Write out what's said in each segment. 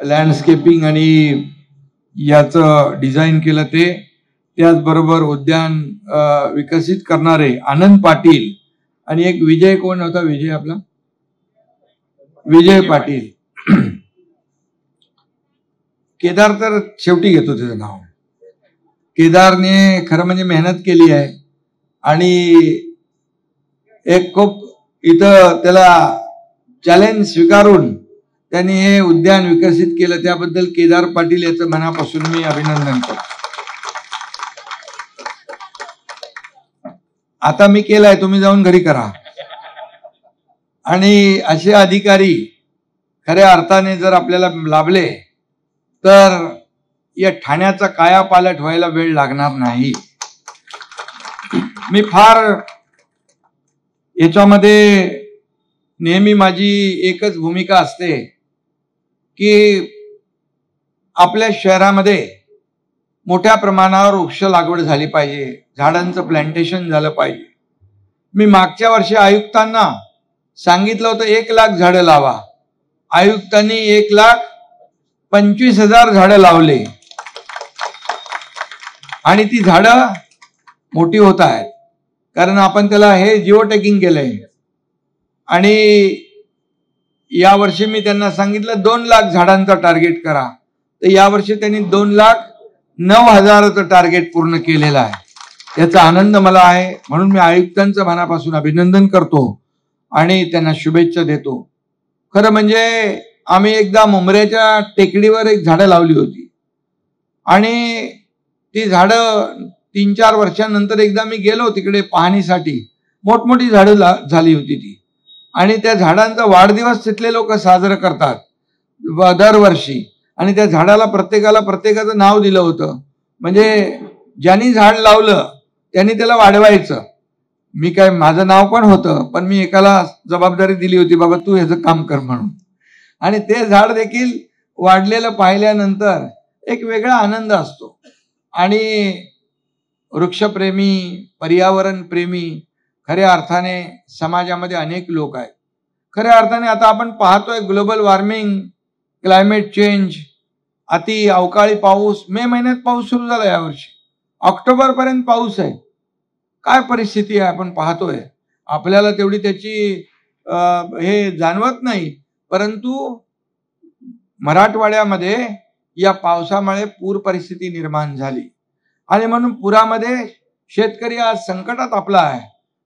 Landscaping आणि याचं design केलं ते, त्याचबरोबर उद्यान विकसित करणारे आनंद पाटील आणि एक विजय, कोण होता विजय आपला, विजय पाटील. केदार तर शेवटी घेतो त्याचं नाव. केदारने खरं म्हणजे मेहनत केली आहे आणि एक खूप इथं त्याला चॅलेंज स्वीकारून त्यांनी हे उद्यान विकसित केलं. त्याबद्दल केदार पाटील याचं मनापासून मी अभिनंदन करतो. आता मी केलंय, तुम्ही जाऊन घरी करा. आणि असे अधिकारी खऱ्या अर्थाने जर आपल्याला लाभले तर या ठाण्याचा कायापालट व्हायला वेळ लागणार नाही. मी फार याच्यामध्ये नेहमी माझी एकच भूमिका असते की आपल्या शहरामध्ये मोठ्या प्रमाणावर वृक्ष लागवड झाली पाहिजे, झाडांचं प्लांटेशन झालं पाहिजे. मी मागच्या वर्षी आयुक्तांना सांगितलं होतं 1,00,000 झाडं लावा. आयुक्तांनी 1,25,000 झाडं लावले आणि ती झाडं मोठी होत आहेत, कारण आपण त्याला हे जिओ टॅगिंग केलंय. आणि यावर्षी मी त्यांना सांगितलं 2,00,000 झाडांचा टार्गेट करा, तर यावर्षी त्यांनी 2,09,000चं टार्गेट पूर्ण केलेलं आहे. याचा आनंद मला आहे, म्हणून मी आयुक्तांचं मनापासून अभिनंदन करतो आणि त्यांना शुभेच्छा देतो. खरं म्हणजे आम्ही एकदा मुंबऱ्याच्या टेकडीवर एक झाडं लावली होती आणि ती झाडं 3-4 वर्षांनंतर एकदा मी गेलो तिकडे पाहणीसाठी. मोठमोठी झाडं झाली होती ती, आणि त्या झाडांचा वाढदिवस तिथले लोक साजरं करतात दरवर्षी. आणि त्या झाडाला प्रत्येकाचं नाव दिलं होतं, म्हणजे ज्यांनी झाड लावलं त्यांनी त्याला वाढवायचं. मी काय, माझं नाव पण होतं, पण मी एकाला जबाबदारी दिली होती, बाबा तू ह्याचं काम कर म्हणून. आणि ते झाड देखील वाढलेलं पाहिल्यानंतर एक वेगळा आनंद असतो. आणि वृक्षप्रेमी, पर्यावरण प्रेमी खऱ्या अर्थाने समाजामध्ये अनेक लोक आहेत. खऱ्या अर्थाने आता आपण पाहतोय ग्लोबल वॉर्मिंग, क्लायमेट चेंज, अति अवकाळी पाऊस. मे महिन्यात पाऊस सुरू झाला यावर्षी, ऑक्टोबर पर्यंत पाऊस आहे. काय परिस्थिती आहे आपण पाहतोय. आपल्याला तेवढी त्याची हे जाणवत नाही, परंतु मराठवाड्यामध्ये या पावसामुळे पूर परिस्थिती निर्माण झाली आणि म्हणून पुरामध्ये शेतकरी आज संकटात आपला आहे.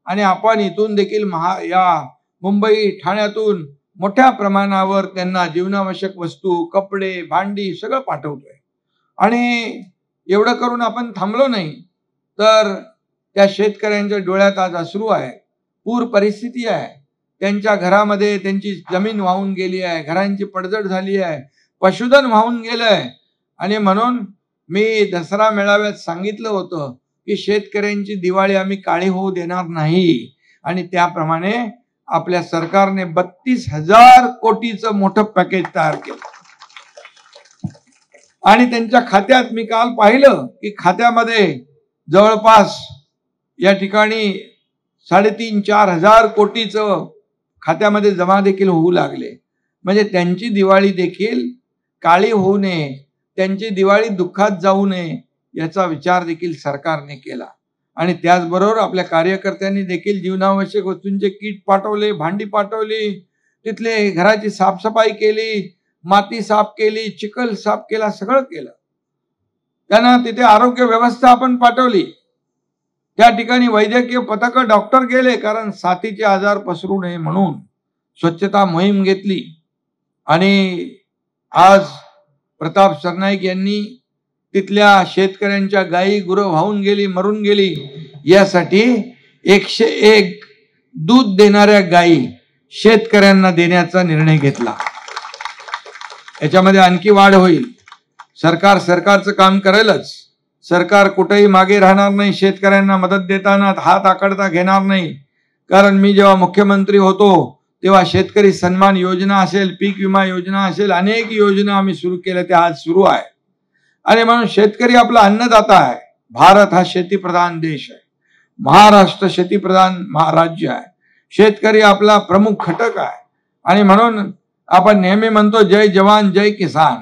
आणि आपण इथून देखील या मुंबई ठाण्यातून मोठ्या प्रमाणावर त्यांना जीवनावश्यक वस्तू, कपडे, भांडी सगळं पाठवतोय. आणि एवढं करून आपण थांबलो नाही तर त्या शेतकऱ्यांच्या डोळ्यात आज अश्रू आहे. पूर परिस्थिती आहे, त्यांच्या घरामध्ये त्यांची जमीन वाहून गेली आहे, घरांची पडझड झाली आहे, पशुधन वाहून गेलंय. आणि म्हणून मी दसरा मेळाव्यात सांगितलं होतं की शेतकऱ्यांची दिवाळी आम्ही काळी होऊ देणार नाही. आणि त्याप्रमाणे आपल्या सरकारने 32,000 कोटीचं मोठं पॅकेज तयार केलं. आणि त्यांच्या खात्यात मी काल पाहिलं की खात्यामध्ये जवळपास या ठिकाणी 3,500-4 हजार कोटीचं खात्यामध्ये जमा देखील होऊ लागले. म्हणजे त्यांची दिवाळी देखील काळी होऊ नये, त्यांची दिवाळी दुःखात जाऊ नये याचा विचार देखील सरकारने केला. आणि त्याचबरोबर आपल्या कार्यकर्त्यांनी देखील जीवनावश्यक वस्तूंचे किट पाठवले, भांडी पाठवली, तिथले घराची साफसफाई केली, माती साफ केली, चिखल साफ केला, सगळं केलं. त्यांना तिथे आरोग्य व्यवस्था आपण पाठवली. त्या ठिकाणी वैद्यकीय पथक, डॉक्टर गेले, कारण साथीचे आजार पसरू नये म्हणून स्वच्छता मोहीम घेतली. आणि आज प्रताप सरनाईक यांनी तिथल्या शेतकऱ्यांच्या गायी गुरं वाहून गेली, मरून गेली, यासाठी 101 दूध देणाऱ्या गायी शेतकऱ्यांना देण्याचा निर्णय घेतला. याच्यामध्ये आणखी वाढ होईल. सरकारचं काम करेलच. सरकार कुठेही मागे राहणार नाही. शेतकऱ्यांना मदत देताना हात आकडता घेणार नाही. कारण मी जेव्हा मुख्यमंत्री होतो तेव्हा शेतकरी सन्मान योजना असेल, पीक विमा योजना असेल, अनेक योजना आम्ही सुरू केल्या, त्या आज सुरू आहे. आणि म्हणून शेतकरी आपला अन्नदाता आहे. भारत हा शेतीप्रधान देश आहे. महाराष्ट्र शेतीप्रधान राज्य आहे. शेतकरी आपला प्रमुख घटक आहे. आणि म्हणून आपण नेहमी म्हणतो जय जवान जय किसान,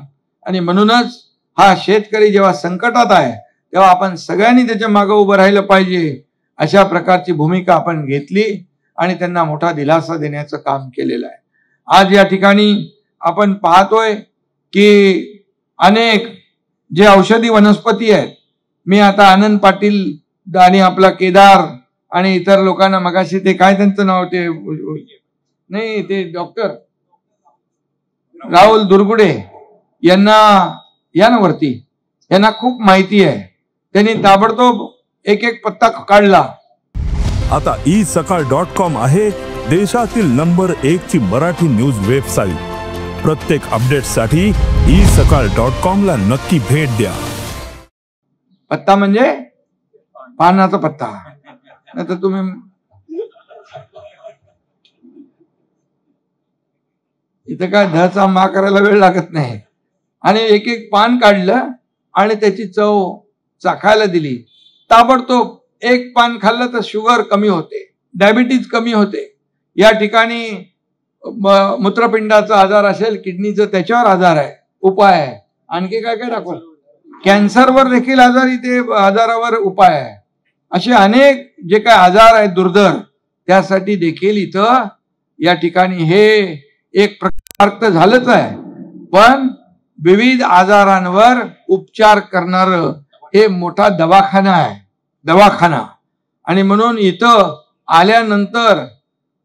आणि म्हणूनच हा शेतकरी जेव्हा संकटात आहे तेव्हा आपण सगळ्यांनी त्याच्या मागे उभं राहिलं पाहिजे, अशा प्रकारची भूमिका आपण घेतली आणि त्यांना मोठा दिलासा देण्याचं काम केलेलं आहे. आज या ठिकाणी आपण पाहतोय की अनेक जे औषधी वनस्पती आहेत, मी आता आनंद पाटील आणि आपला केदार आणि इतर लोकांना मगाशी ते काय त्यांचं नाव ते नाही ते डॉक्टर राहुल दुर्गुडे यांना या ना वरती, यांना खूप माहिती आहे. त्यांनी ताबडतोब एक एक पत्ता काढला. आता isakal.com आहे देशातील नंबर 1 ची मराठी न्यूज वेबसाईट. प्रत्येक अपडेटसाठी isakal.com ला नक्की भेट द्या. पत्ता म्हणजे पानाचा पत्ता, नाही तर तुम्ही इथं काय धचा मा करायला वेळ लागत नाही. आणि एक एक पान काढलं आणि त्याची चव चाखायला दिली. ताबडतोब एक पान खाल्लं तर शुगर कमी होते, डायबिटीज कमी होते. या ठिकाणी मूत्रपिंडाचा आजार असेल, किडनीचा, त्याच्यावर आजार आहे, उपाय आहे. आणखी काय काय दाखवलं, कॅन्सरवर देखील आजारावर उपाय आहे. असे अनेक जे काय आजार आहेत दुर्धर, त्यासाठी देखील इथं या ठिकाणी हे एक प्रकार तर झालंच आहे, पण विविध आजारांवर उपचार करणार हे मोठा दवाखाना आहे, दवाखाना. आणि म्हणून इथं आल्यानंतर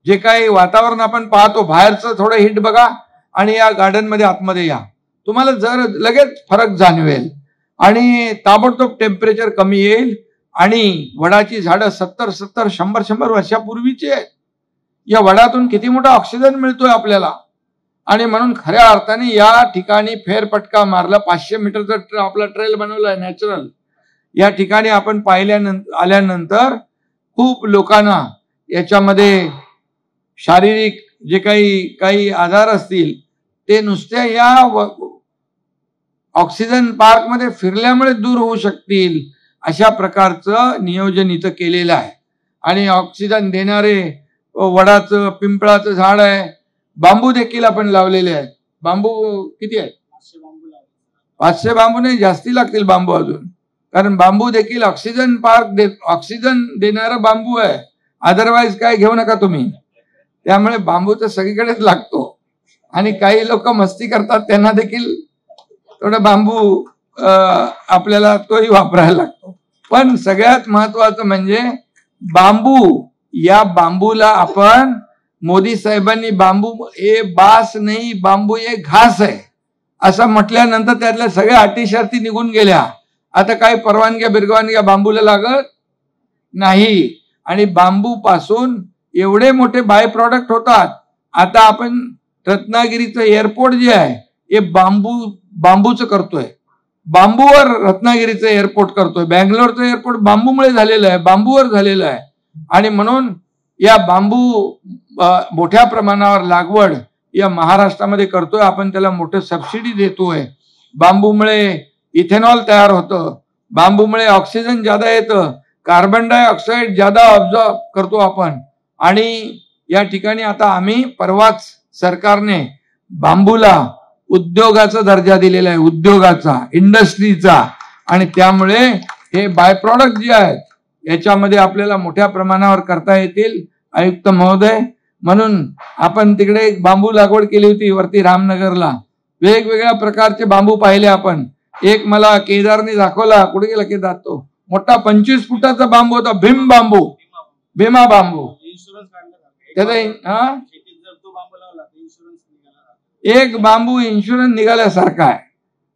जे काही वातावरण आपण पाहतो, बाहेरचं थोडं हिट बघा आणि या गार्डन मध्ये आतमध्ये या, तुम्हाला जर लगेच फरक जाणवेल आणि ताबडतोब टेम्परेचर कमी येईल. आणि वडाची झाडं 70-70, 100-100 वर्षापूर्वीची आहेत. या वडातून किती मोठा ऑक्सिजन मिळतोय आपल्याला. आणि म्हणून खऱ्या अर्थाने या ठिकाणी फेरफटका मारला. 500 मीटरचा आपला ट्रेल बनवलाय नॅचरल. या ठिकाणी आपण आल्यानंतर खूप लोकांना याच्यामध्ये शारीरिक जे काही आजार असतील ते नुसत्या या ऑक्सिजन पार्क मध्ये फिरल्यामुळे दूर होऊ शकतील, अशा प्रकारचं नियोजन इथं केलेलं आहे. आणि ऑक्सिजन देणारे वडाचं, पिंपळाचं झाड आहे, बांबू देखील आपण लावलेले आहेत. बांबू किती आहेत? 500 बांबू नाही, जास्ती लागतील बांबू अजून, कारण बांबू देखील ऑक्सिजन ऑक्सिजन देणारा बांबू आहे. अदरवाईज काय घेऊ नका तुम्ही. त्यामुळे बांबू तर सगळीकडेच लागतो. आणि काही लोक मस्ती करतात, त्यांना देखील थोडं बांबू आपल्याला तोही वापरायला लागतो. पण सगळ्यात महत्वाचं म्हणजे बांबू, या बांबूला आपण मोदी साहेबांनी बांबू हे बास नाही, बांबू हे घास आहे असं म्हटल्यानंतर त्यातल्या सगळ्या अटी शर्ती निघून गेल्या. आता काही परवानग्या बांबूला लागत नाही. आणि बांबू पासून एवढे मोठे बाय प्रॉडक्ट होतात. आता आपण रत्नागिरीचं एअरपोर्ट जे आहे हे बांबूचं करतोय. बांबूवर रत्नागिरीचं एअरपोर्ट करतोय. बँगलोरचं एअरपोर्ट बांबूमुळे झालेलं आहे, बांबूवर झालेलं आहे. आणि म्हणून या बांबू मोठ्या प्रमाणावर लागवड या महाराष्ट्रामध्ये करतोय आपण. त्याला मोठं सबसिडी देतोय. बांबूमुळे इथेनॉल तयार होतं, बांबूमुळे ऑक्सिजन ज्यादा येतं, कार्बन डायऑक्साईड ज्यादा ऑब्झॉर्ब करतो आपण. आणि या ठिकाणी आता आम्ही परवाच सरकारने बांबूला उद्योगाचा दर्जा दिलेला आहे, उद्योगाचा, इंडस्ट्रीचा. आणि त्यामुळे हे बाय प्रॉडक्ट जे आहेत याच्यामध्ये आपल्याला मोठ्या प्रमाणावर करता येतील. आयुक्त महोदय, म्हणून आपण तिकडे एक बांबू लागवड केली होती वरती रामनगरला. वेगवेगळ्या प्रकारचे बांबू पाहिले आपण. एक मला केदारने दाखवला, कुठे गेला केदार, तो मोठा 25 फुटाचा बांबू होता, भीमा बांबू. त्याचा एक बांबू इन्शुरन्स निघाल्यासारखा आहे.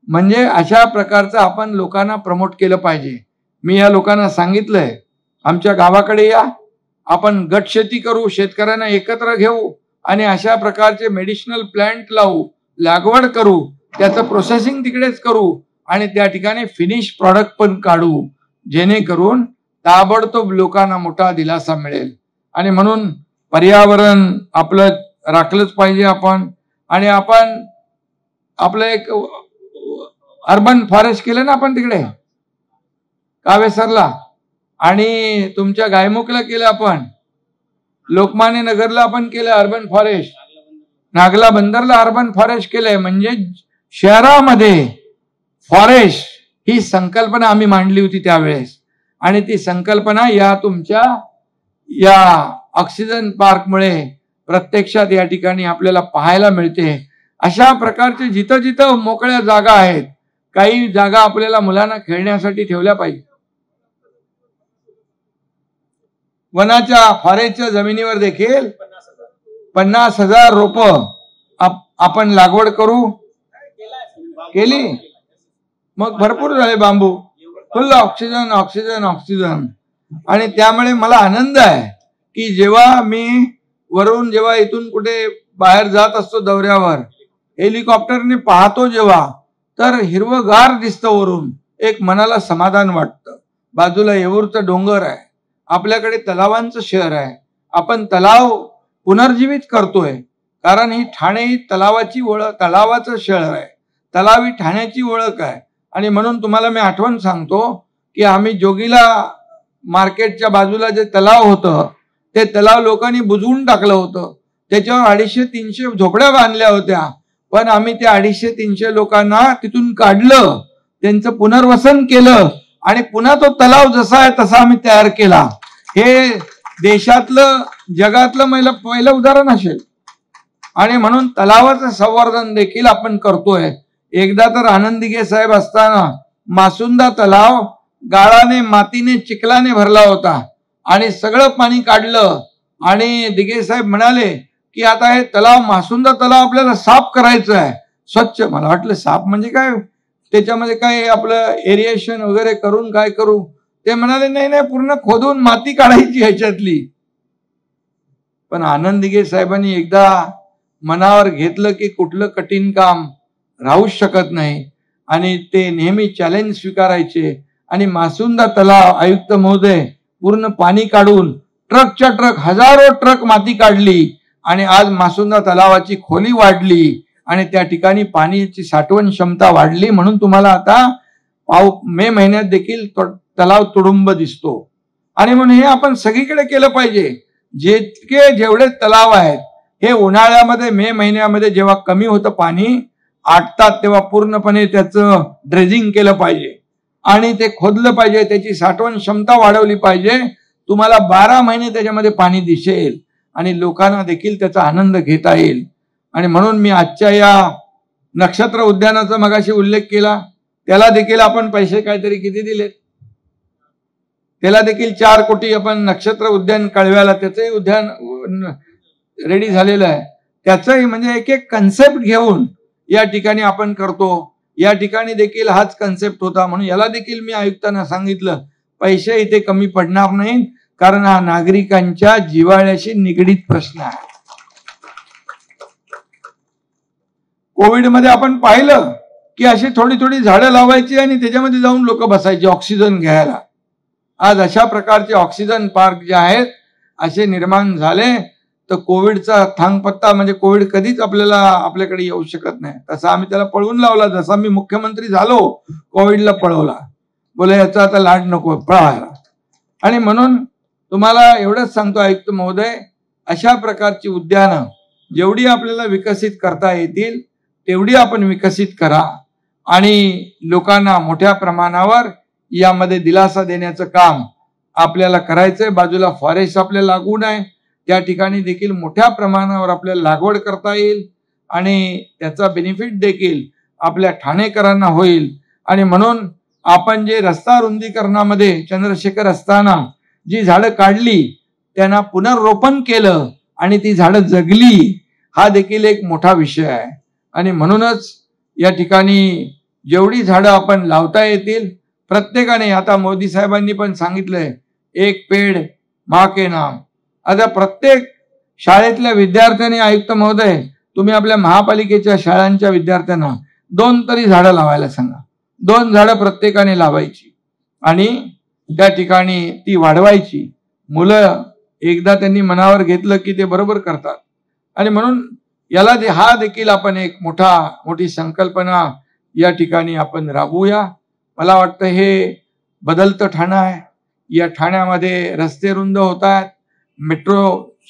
म्हणजे अशा प्रकारचं आपण लोकांना प्रमोट केलं पाहिजे. मी या लोकांना सांगितलंय, आमच्या गावाकडे या, आपण गट शेती करू, शेतकऱ्यांना एकत्र घेऊ आणि अशा प्रकारचे मेडिसिनल प्लांट लावू, लागवड करू, त्याचं प्रोसेसिंग तिकडेच करू आणि त्या ठिकाणी फिनिश प्रॉडक्ट पण काढू, जेणेकरून ताबडतोब लोकांना मोठा दिलासा मिळेल. आणि म्हणून पर्यावरण आपलं राखलंच पाहिजे आपण. आणि आपण आपलं एक अर्बन फॉरेस्ट केलं ना आपण तिकडे कावेसरला, आणि तुमच्या गायमुखला केलं आपण, लोकमान्य नगरला आपण केलं urban forest. Nagla बंदरला urban forest केलंय. म्हणजे शहरामध्ये फॉरेस्ट ही संकल्पना आम्ही मांडली होती त्यावेळेस, आणि ती संकल्पना या तुमच्या या ऑक्सिजन पार्कमुळे प्रत्यक्षात या ठिकाणी आपल्याला पाहायला मिळते. अशा प्रकारचे जिथं जिथं मोकळ्या जागा आहेत, काही जागा आपल्याला मुलांना खेळण्यासाठी ठेवल्या पाहिजे. वनाच्या फॉरेस्टच्या जमिनीवर देखील 50,000 रोपं आपण लागवड करू. केली मग भरपूर झाले बांबू, फुल ऑक्सिजन ऑक्सिजन ऑक्सिजन. आणि त्यामुळे मला आनंद आहे की जेव्हा मी वरून जेव्हा इथून कुठे बाहेर जात असतो दौऱ्यावर, हेलिकॉप्टरने पाहतो जेव्हा, तर हिरवगार दिसतं वरून, एक मनाला समाधान वाटतं. बाजूला येऊरचं डोंगर आहे, आपल्याकडे तलावांचं शहर आहे, आपण तलाव पुनर्जीवित करतोय. कारण ही ठाणे ही तलावाची ओळख, तलावाचं शहर आहे, तलाव ही ठाण्याची ओळख आहे. आणि म्हणून तुम्हाला मी आठवण सांगतो की आम्ही जोगीला मार्केटच्या बाजूला जे तलाव होतं, ते तलाव लोकांनी बुजवून टाकलं होतं. त्याच्यावर 250-300 झोपड्या बांधल्या होत्या, पण आम्ही त्या 250-300 लोकांना तिथून काढलं, त्यांचं पुनर्वसन केलं, आणि पुन्हा तो तलाव जसा आहे तसा आम्ही तयार केला. हे देशातलं जगातलं पहिलं उदाहरण असेल. आणि म्हणून तलावाचं संवर्धन देखील आपण करतोय. एकदा तर आनंद दिघे साहेब असताना मासुंदा तलाव गाळाने, मातीने, चिखलाने भरला होता, आणि सगळं पाणी काढलं. आणि दिघे साहेब म्हणाले की आता हे तलाव, मासुंदा तलाव आपल्याला साफ करायचं आहे, स्वच्छ. मला वाटलं साफ म्हणजे काय, त्याच्यामध्ये काय आपलं एरिएशन वगैरे करून काय करू. ते म्हणाले नाही नाही, पूर्ण खोदून माती काढायची ह्याच्यातली. पण आनंद दिघे साहेबांनी एकदा मनावर घेतलं की कुठलं कठीण काम राहूच शकत नाही, आणि ते नेहमी चॅलेंज स्वीकारायचे. आणि मासुंदा तलाव आयुक्त महोदय पूर्ण पाणी काढून ट्रकच्या ट्रक, हजारो ट्रक माती काढली, आणि आज मासुंदा तलावाची खोली वाढली, आणि त्या ठिकाणी पाण्याची साठवण क्षमता वाढली. म्हणून तुम्हाला आता मे महिन्यात देखील तलाव तुडुंब दिसतो. आणि म्हणून हे आपण सगळीकडे केलं पाहिजे. जेवढे तलाव आहेत हे उन्हाळ्यामध्ये, मे महिन्यामध्ये जेव्हा कमी होतं पाणी आटतात, तेव्हा पूर्णपणे त्याचं ड्रेजिंग केलं पाहिजे, आणि ते खोदलं पाहिजे, त्याची साठवण क्षमता वाढवली पाहिजे. तुम्हाला 12 महिने त्याच्यामध्ये पाणी दिसेल, आणि लोकांना देखील त्याचा आनंद घेता येईल. आणि म्हणून मी आजच्या या नक्षत्र उद्यानाचा मगाशी उल्लेख केला. त्याला देखील आपण पैसे काहीतरी किती दिले, त्याला देखील 4 कोटी आपण नक्षत्र उद्यान कळव्याला, त्याचंही उद्यान रेडी झालेलं आहे. त्याचंही म्हणजे एक एक कन्सेप्ट घेऊन या ठिकाणी आपण करतो. या ठिकाणी देखील हाच कन्सेप्ट होता. म्हणून याला देखील मी आयुक्तांना सांगितलं, पैसे इथे कमी पडणार नाहीत, कारण हा नागरिकांच्या जिव्हाळ्याशी निगडीत प्रश्न आहे. कोविडमध्ये आपण पाहिलं की अशी थोडी थोडी झाडं लावायची आणि त्याच्यामध्ये जाऊन लोक बसायचे ऑक्सिजन घ्यायला. आज अशा प्रकारचे ऑक्सिजन पार्क जे आहेत असे निर्माण झाले, तर कोविडचा थांगपत्ता म्हणजे कोविड कधीच आपल्याकडे येऊ शकत नाही. तसा आम्ही त्याला पळवून लावला. जसा मी मुख्यमंत्री झालो कोविडला पळवला, बोले याचा आता लाड नको पळायला. आणि म्हणून तुम्हाला एवढंच सांगतो आयुक्त महोदय, अशा प्रकारची उद्यानं जेवढी आपल्याला विकसित करता येतील तेवढी आपण विकसित करा, आणि लोकांना मोठ्या प्रमाणावर यामध्ये दिलासा देण्याचं काम आपल्याला करायचंय. बाजूला फॉरेस्ट आपल्याला लागून आहे, त्या ठिकाणी देखील मोठ्या प्रमाणावर आपल्याला लागवड करता येईल, आणि त्याचा बेनिफिट देखील आपल्या ठाणेकरांना होईल. आणि म्हणून आपण जे रस्ता रुंदीकरणामध्ये चंद्रशेखर असताना जी झाडं काढली त्यांना पुनर्रोपण केलं आणि ती झाडं जगली, हा देखील एक मोठा विषय आहे. आणि म्हणूनच या ठिकाणी जेवढी झाडं आपण लावता येतील प्रत्येकाने, आता मोदी साहेबांनी पण सांगितलंय एक पेड माँ के नाम. आता प्रत्येक शाळेतल्या विद्यार्थ्यांनी, आयुक्त महोदय तुम्ही आपल्या महापालिकेच्या शाळांच्या विद्यार्थ्यांना 2 तरी झाडं लावायला सांगा. 2 झाडं प्रत्येकाने लावायची आणि त्या ठिकाणी ती वाढवायची. मुलं एकदा त्यांनी मनावर घेतलं की ते बरोबर करतात. आणि म्हणून याला हा देखील आपण एक मोठी संकल्पना या ठिकाणी आपण राबवूया. मला वाटतं हे बदलतं ठाणं आहे. या ठाण्यामध्ये रस्ते रुंद होत आहेत, मेट्रो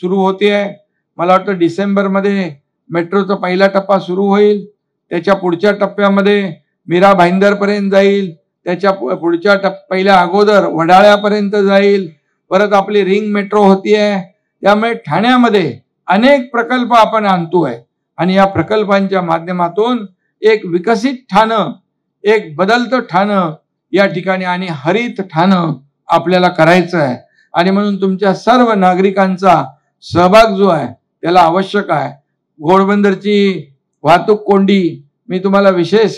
सुरू होते आहे. मला वाटतं डिसेंबरमध्ये मेट्रोचा पहिला टप्पा सुरू होईल, त्याच्या पुढच्या टप्प्यामध्ये मीरा भाईंदर पर्यंत जाईल, त्याच्या पुढच्या पहिल्या अगोदर वडाळ्यापर्यंत जाईल, परत आपली रिंग मेट्रो होतीये. त्यामुळे ठाण्यामध्ये अनेक प्रकल्प आपण आणतोय आणि या प्रकल्पांच्या माध्यमातून एक विकसित ठाणं, एक बदलतं ठाणं या ठिकाणी आणि हरित ठाणं आपल्याला करायचं आहे. आणि म्हणून तुमच्या सर्व नागरिकांचा सहभाग जो आहे त्याला आवश्यक आहे. घोडबंदरची वाहतूक कोंडी मी तुम्हाला विशेष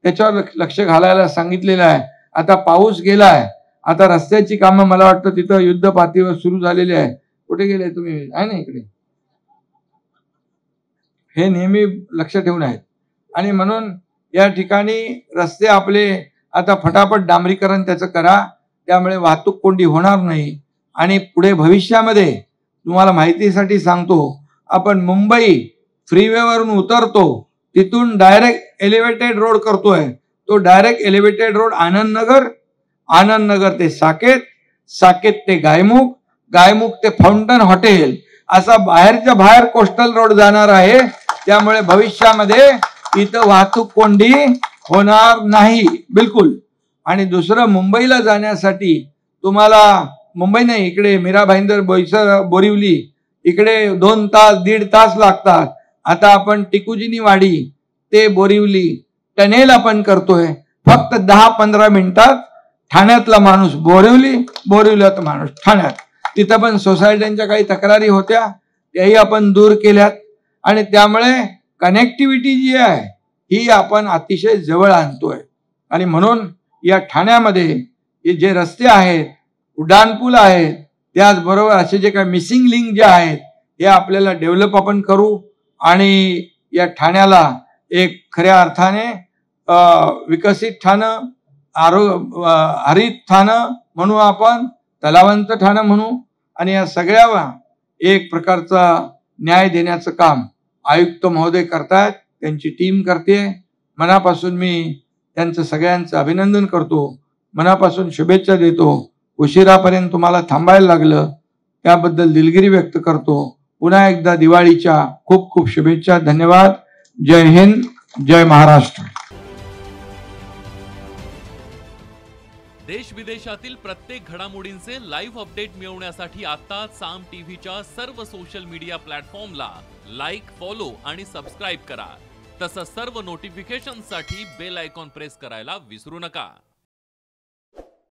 त्याच्यावर लक्ष घालायला सांगितलेलं आहे. आता पाऊस गेलाय, आता रस्त्याची कामं मला वाटतं तिथं युद्ध पातळीवर सुरू झालेली आहे. कुठे गेले तुम्ही? आहे ना इकडे. हे नेहमी लक्ष ठेवून आहेत. आणि म्हणून या ठिकाणी रस्ते आपले आता फटाफट डांबरीकरण त्याचं करा, त्यामुळे वाहतूक कोंडी होणार नाही. आणि पुढे भविष्यामध्ये तुम्हाला माहितीसाठी सांगतो, आपण मुंबई फ्रीवेवरून उतरतो, तिथून डायरेक्ट एलिव्हेटेड रोड करतोय. तो direct elevated road Anand Nagar ते साकेत, साकेत ते गायमुख, गायमुख ते फाउंटन हॉटेल, असा बाहेरच्या बाहेर कोस्टल रोड जाणार आहे. त्यामुळे भविष्यामध्ये इथं वाहतूक कोंडी होणार नाही बिलकुल. आणि दुसरं, मुंबईला जाण्यासाठी तुम्हाला मुंबई नाही, इकडे मीरा भाईंदर, बोईसर, बोरिवली इकडे 2 तास 1.5 तास लागतात. आता आपण टिकुजिनी वाडी ते बोरिवली टनेल आपण करतोय फक्त 10-15 मिनिटात. ठाण्यातला माणूस बोरिवलीत माणूस ठाण्यात. तिथं पण सोसायट्यांच्या काही तक्रारी होत्या, त्याही आपण दूर केल्यात. आणि त्यामुळे कनेक्टिव्हिटी जी आहे ही आपण अतिशय जवळ आणतोय. आणि म्हणून या ठाण्यामध्ये हे जे रस्ते आहेत, उड्डाणपूल आहेत, त्याचबरोबर असे जे काही मिसिंग लिंक जे आहेत हे आपल्याला डेव्हलप आपण करू. आणि या ठाण्याला एक खऱ्या अर्थाने विकसित ठाणं, हरित ठाणं म्हणू, आपण तलावांचं ठाणं म्हणू. आणि या सगळ्यावर एक प्रकारचा न्याय देण्याचं काम आयुक्त महोदय करतायत, त्यांची टीम करते. मनापासून मी त्यांचं सगळ्यांचं अभिनंदन करतो, मनापासून शुभेच्छा देतो. उशिरापर्यंत तुम्हाला थांबायला लागलं त्याबद्दल दिलगिरी व्यक्त करतो. पुन्हा एकदा दिवाळीच्या खूप खूप शुभेच्छा. धन्यवाद. जय हिंद, जय महाराष्ट्र. देश विदेशातील प्रत्येक घडामोडींचे लाईव्ह अपडेट मिळवण्यासाठी आता साम टीव्हीच्या सर्व सोशल मीडिया प्लॅटफॉर्मला लाईक, फॉलो आणि सबस्क्राईब करा. तसंच सर्व नोटिफिकेशनसाठी बेल आयकॉन प्रेस करायला विसरू नका.